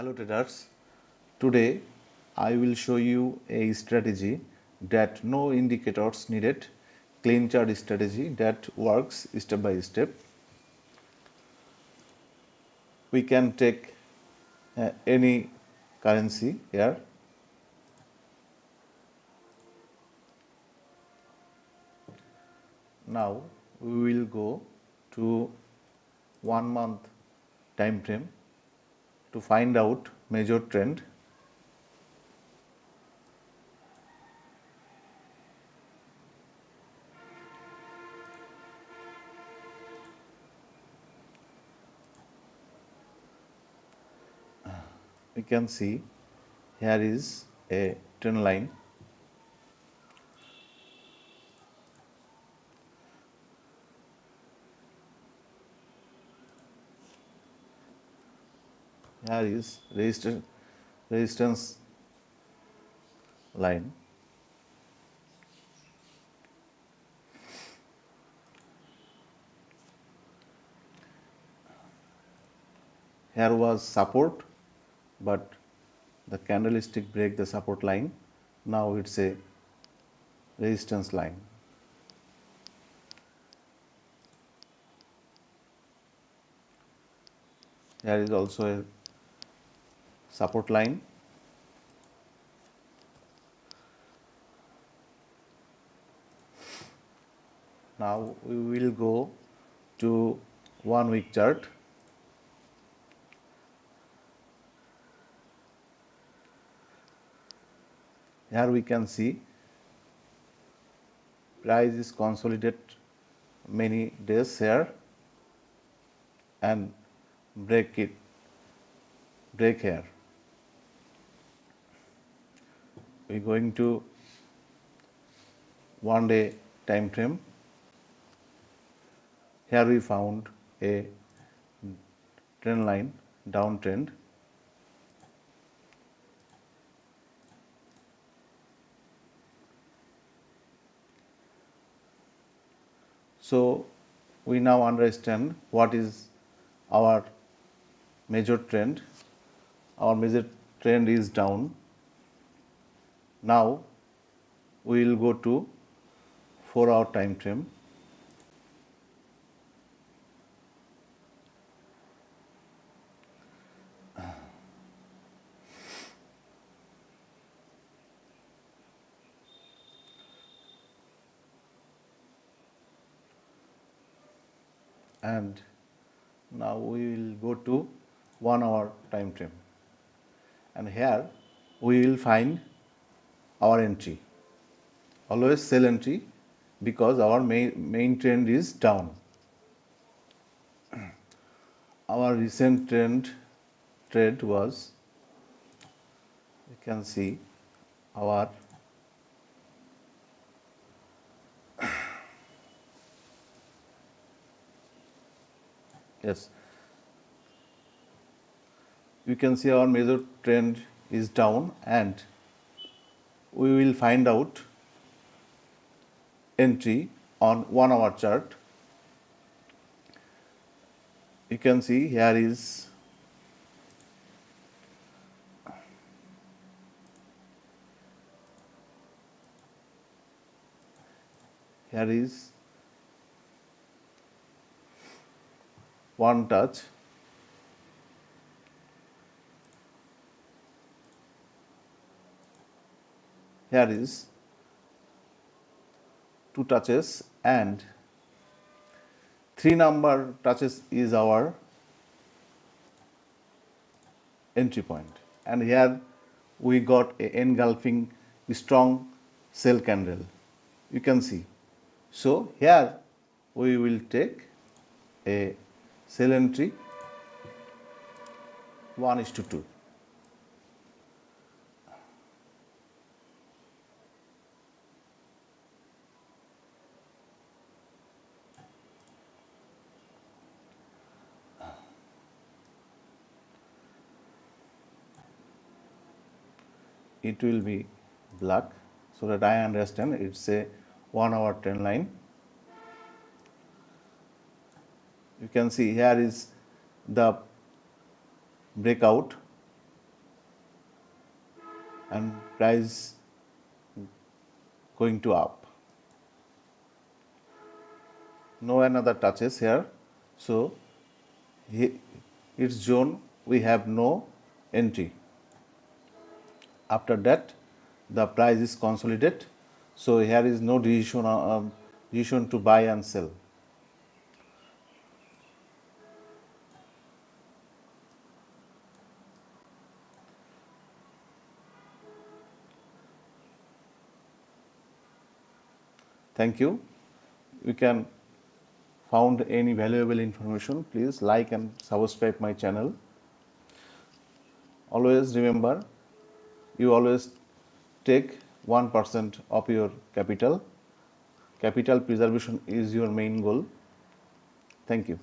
Hello traders, today I will show you a strategy that no indicators needed, clean chart strategy that works step by step. We can take any currency here. Now we will go to 1 month time frame to find out major trend. We can see here is a trend line. Here is resistance line. Here was support, but the candlestick break the support line. Now it's a resistance line. There is also a support line. Now we will go to 1 week chart. Here we can see price is consolidated many days here and break here. We're going to 1 day time frame. Here we found a trend line, downtrend. So we now understand what is our major trend. Our major trend is down. Now we will go to 4-hour time frame. And now we will go to 1-hour time frame, and here we will find our entry. Always sell entry because our main trend is down. Our recent trade was, you can see our yes, you can see our major trend is down, and we will find out entry on 1-hour chart. You can see here is one touch. Here is 2 touches, and 3 number touches is our entry point. And here we got a engulfing strong sell candle. You can see. So here we will take a sell entry 1:2. It will be black so that I understand it's a 1-hour trend line. You can see here is the breakout and price going to up. No another touches here, so its zone we have no entry. After that the price is consolidated, so here is no decision to buy and sell. Thank you. You can found any valuable information, please like and subscribe my channel. Always remember, you always take 1% of your capital. Capital preservation is your main goal. Thank you.